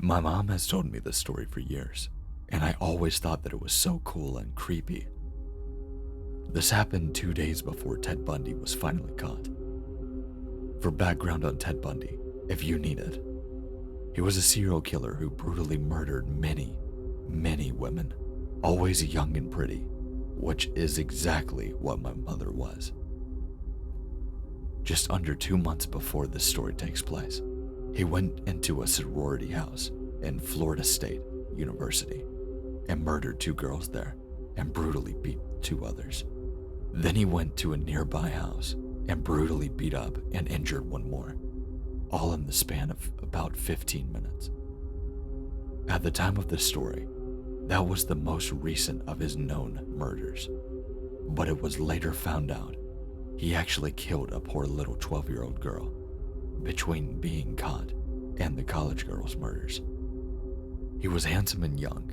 My mom has told me this story for years, and I always thought that it was so cool and creepy. This happened 2 days before Ted Bundy was finally caught. For background on Ted Bundy, if you need it, he was a serial killer who brutally murdered many, many women, always young and pretty, which is exactly what my mother was. Just under 2 months before this story takes place, he went into a sorority house in Florida State University and murdered 2 girls there and brutally beat 2 others. Then he went to a nearby house and brutally beat up and injured 1 more, all in the span of about 15 minutes. At the time of this story, that was the most recent of his known murders, but it was later found out he actually killed a poor little 12-year-old girl between being caught and the college girl's murders. He was handsome and young,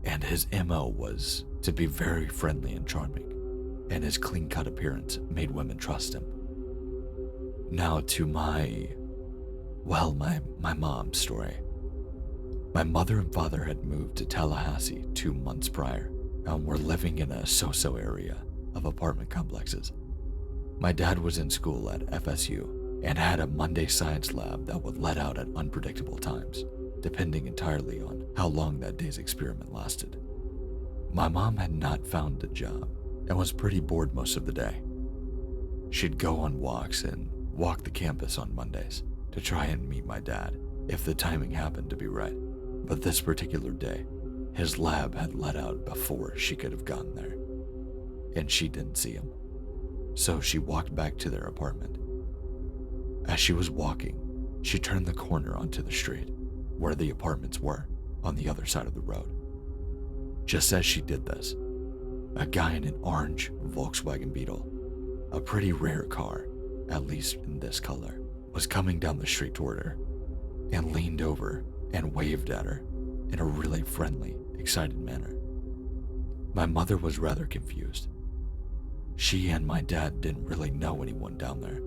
and his MO was to be very friendly and charming, and his clean-cut appearance made women trust him. Now to my mom's story. My mother and father had moved to Tallahassee 2 months prior and were living in a so-so area of apartment complexes. My dad was in school at FSU and had a Monday science lab that would let out at unpredictable times, depending entirely on how long that day's experiment lasted. My mom had not found a job and was pretty bored most of the day. She'd go on walks and walk the campus on Mondays to try and meet my dad if the timing happened to be right. But this particular day, his lab had let out before she could have gotten there, and she didn't see him. So she walked back to their apartment. As she was walking, she turned the corner onto the street where the apartments were on the other side of the road. Just as she did this, a guy in an orange Volkswagen Beetle, a pretty rare car, at least in this color, was coming down the street toward her and leaned over and waved at her in a really friendly, excited manner. My mother was rather confused. She and my dad didn't really know anyone down there,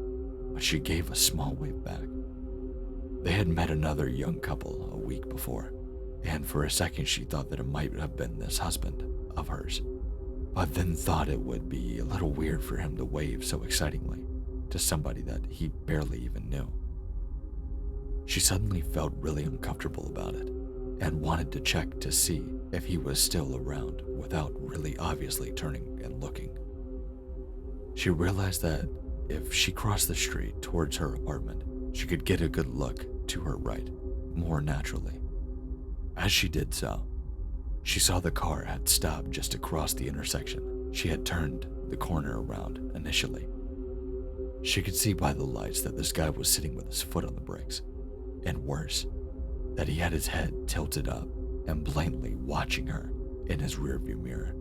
but she gave a small wave back. They had met another young couple a week before, and for a second she thought that it might have been this husband of hers, but then thought it would be a little weird for him to wave so excitingly to somebody that he barely even knew. She suddenly felt really uncomfortable about it and wanted to check to see if he was still around without really obviously turning and looking. She realized that if she crossed the street towards her apartment, she could get a good look to her right more naturally. As she did so, she saw the car had stopped just across the intersection she had turned the corner around initially. She could see by the lights that this guy was sitting with his foot on the brakes, and worse, that he had his head tilted up and blatantly watching her in his rearview mirror.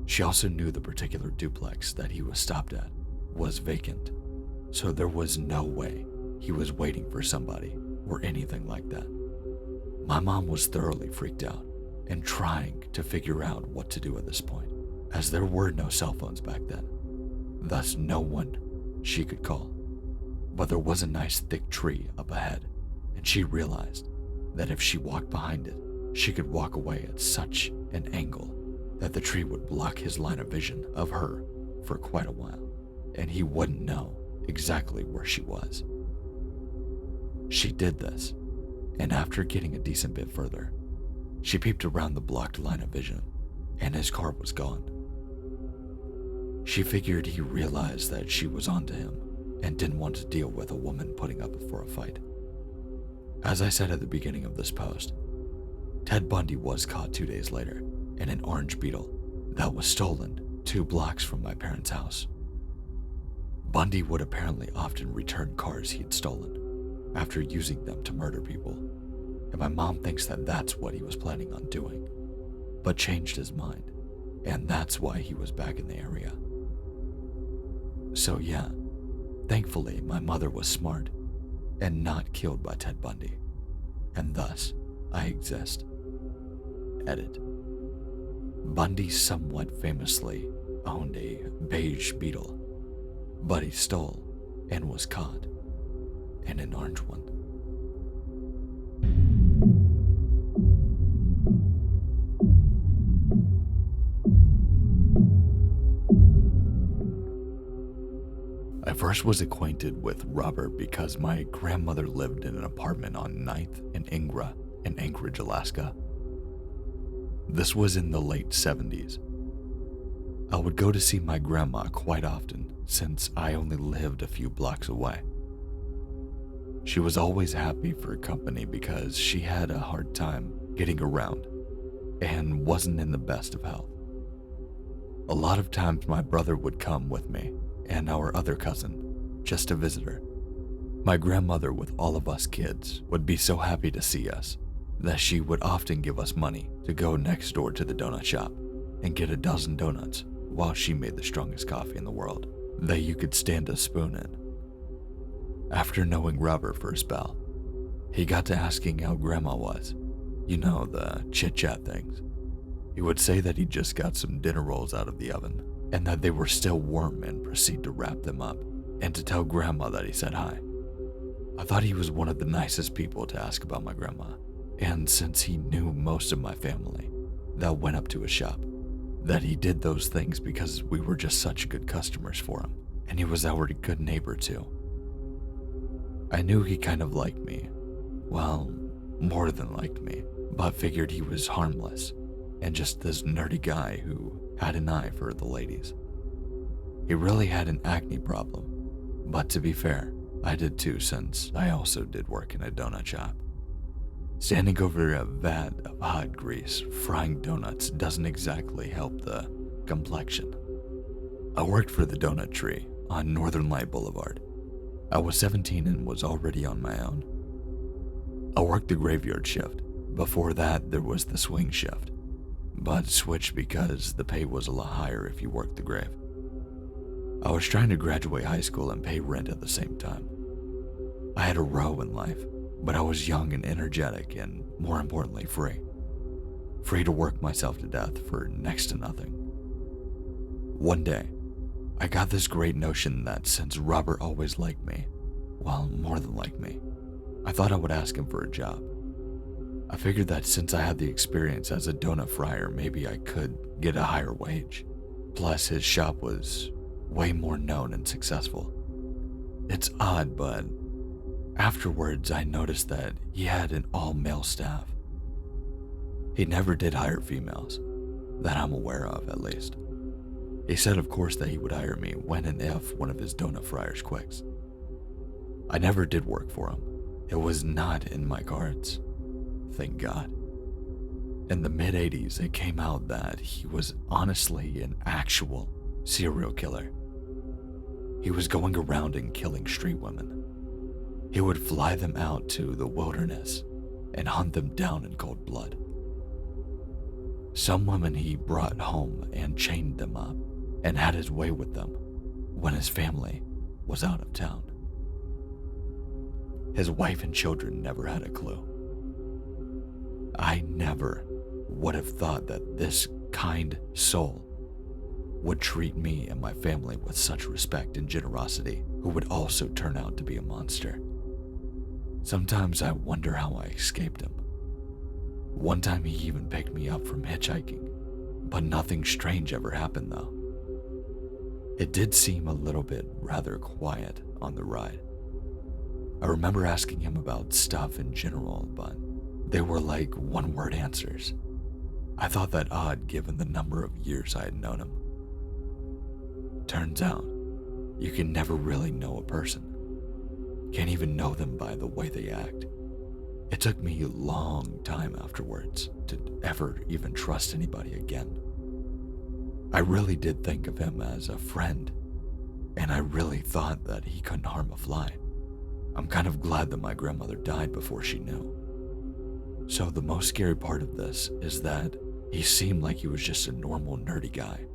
She also knew the particular duplex that he was stopped at was vacant, so there was no way he was waiting for somebody or anything like that. My mom was thoroughly freaked out and trying to figure out what to do at this point, as there were no cell phones back then, thus no one she could call. But there was a nice thick tree up ahead, and she realized that if she walked behind it, she could walk away at such an angle that the tree would block his line of vision of her for quite a while, and he wouldn't know exactly where she was. She did this, and after getting a decent bit further, she peeped around the blocked line of vision, and his car was gone. She figured he realized that she was onto him and didn't want to deal with a woman putting up for a fight. As I said at the beginning of this post, Ted Bundy was caught 2 days later in an orange Beetle that was stolen 2 blocks from my parents' house. Bundy would apparently often return cars he had stolen after using them to murder people, and my mom thinks that that's what he was planning on doing, but changed his mind, and that's why he was back in the area. So yeah, thankfully my mother was smart and not killed by Ted Bundy, and thus I exist. Edit. Bundy somewhat famously owned a beige Beetle, but he stole and was caught in an orange one. first was acquainted with Robert because my grandmother lived in an apartment on 9th and Ingra in Anchorage, Alaska. This was in the late 70s. I would go to see my grandma quite often since I only lived a few blocks away. She was always happy for company because she had a hard time getting around and wasn't in the best of health. A lot of times my brother would come with me and our other cousin just to visit her. My grandmother, with all of us kids, would be so happy to see us that she would often give us money to go next door to the donut shop and get a dozen donuts while she made the strongest coffee in the world that you could stand a spoon in. After knowing Robert for a spell, he got to asking how Grandma was. You know, the chit-chat things. He would say that he just got some dinner rolls out of the oven and that they were still warm and proceed to wrap them up and to tell Grandma that he said hi. I thought he was one of the nicest people to ask about my grandma, and since he knew most of my family that went up to his shop, that he did those things because we were just such good customers for him, and he was our good neighbor too. I knew he kind of liked me, well, more than liked me, but figured he was harmless and just this nerdy guy who had an eye for the ladies. He really had an acne problem, but to be fair, I did too since I also did work in a donut shop. Standing over a vat of hot grease frying donuts doesn't exactly help the complexion. I worked for the Donut Tree on Northern Light Boulevard. I was 17 and was already on my own. I worked the graveyard shift. Before that, there was the swing shift, but switched because the pay was a lot higher if you worked the grave. I was trying to graduate high school and pay rent at the same time. I had a row in life, but I was young and energetic and, more importantly, free. Free to work myself to death for next to nothing. One day, I got this great notion that since Robert always liked me, well, more than liked me, I thought I would ask him for a job. I figured that since I had the experience as a donut fryer, maybe I could get a higher wage. Plus, his shop was way more known and successful. It's odd, but afterwards I noticed that he had an all-male staff. He never did hire females, that I'm aware of at least. He said of course that he would hire me when and if one of his donut fryers quits. I never did work for him. It was not in my cards. Thank God. In the mid-80s, it came out that he was honestly an actual serial killer. He was going around and killing street women. He would fly them out to the wilderness and hunt them down in cold blood. Some women he brought home and chained them up and had his way with them when his family was out of town. His wife and children never had a clue. I never would have thought that this kind soul would treat me and my family with such respect and generosity, who would also turn out to be a monster. Sometimes I wonder how I escaped him. One time he even picked me up from hitchhiking, but nothing strange ever happened though. It did seem a little bit rather quiet on the ride. I remember asking him about stuff in general, but they were like one-word answers. I thought that odd given the number of years I had known him. Turns out, you can never really know a person. Can't even know them by the way they act. It took me a long time afterwards to ever even trust anybody again. I really did think of him as a friend, and I really thought that he couldn't harm a fly. I'm kind of glad that my grandmother died before she knew. So the most scary part of this is that he seemed like he was just a normal nerdy guy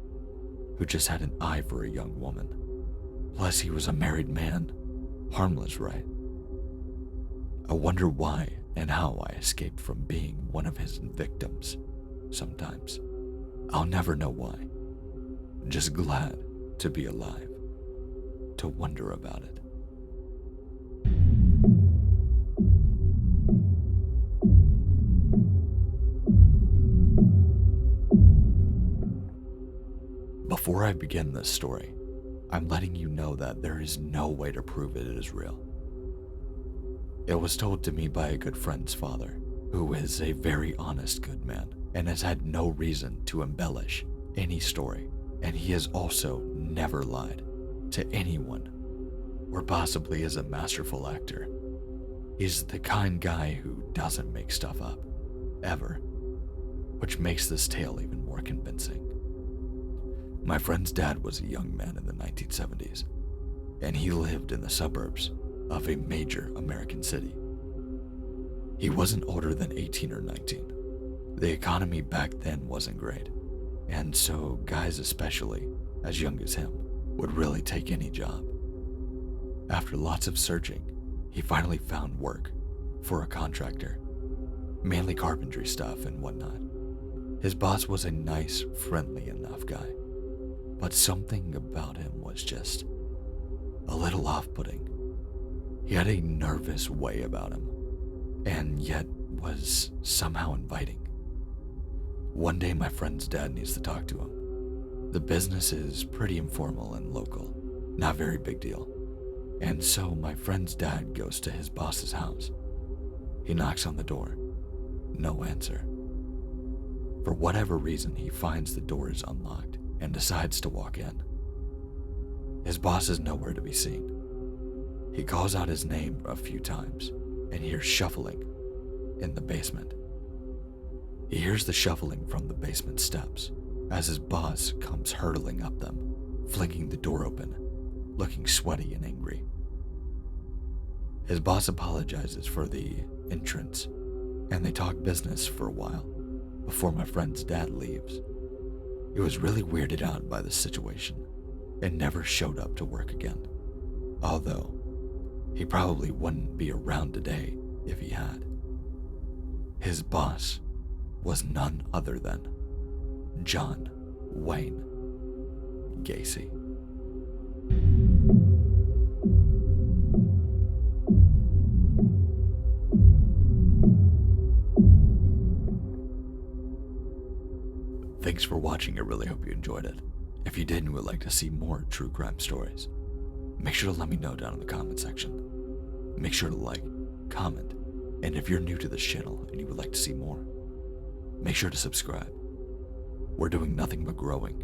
who just had an eye for a young woman. Plus he was a married man, harmless, right? I wonder why and how I escaped from being one of his victims sometimes. I'll never know why. Just glad to be alive, to wonder about it. Before I begin this story, I'm letting you know that there is no way to prove it is real. It was told to me by a good friend's father, who is a very honest good man and has had no reason to embellish any story, and he has also never lied to anyone, or possibly is a masterful actor. He's the kind guy who doesn't make stuff up, ever, which makes this tale even more convincing. My friend's dad was a young man in the 1970s, and he lived in the suburbs of a major American city. He wasn't older than 18 or 19. The economy back then wasn't great, and so guys especially as young as him would really take any job. After lots of searching, he finally found work for a contractor, mainly carpentry stuff and whatnot. His boss was a nice, friendly enough guy, but something about him was just a little off-putting. He had a nervous way about him, and yet was somehow inviting. One day my friend's dad needs to talk to him. The business is pretty informal and local, not very big deal. And so my friend's dad goes to his boss's house. He knocks on the door. No answer. For whatever reason, he finds the door is unlocked and decides to walk in. His boss is nowhere to be seen. He calls out his name a few times and hears shuffling in the basement. He hears the shuffling from the basement steps as his boss comes hurtling up them, flinging the door open, looking sweaty and angry. His boss apologizes for the entrance, and they talk business for a while before my friend's dad leaves. He was really weirded out by the situation and never showed up to work again, although he probably wouldn't be around today if he had. His boss was none other than John Wayne Gacy. Thanks for watching. I really hope you enjoyed it. If you did and would like to see more true crime stories, make sure to let me know down in the comment section. Make sure to like, comment, and if you're new to this channel and you would like to see more, make sure to subscribe. We're doing nothing but growing.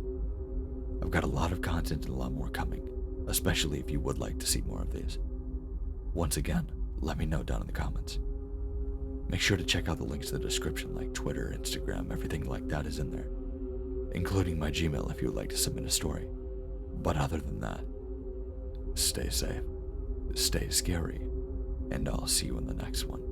I've got a lot of content and a lot more coming, especially if you would like to see more of these. Once again, let me know down in the comments. Make sure to check out the links in the description like Twitter, Instagram, everything like that is in there, including my Gmail if you would like to submit a story. But other than that, stay safe, stay scary, and I'll see you in the next one.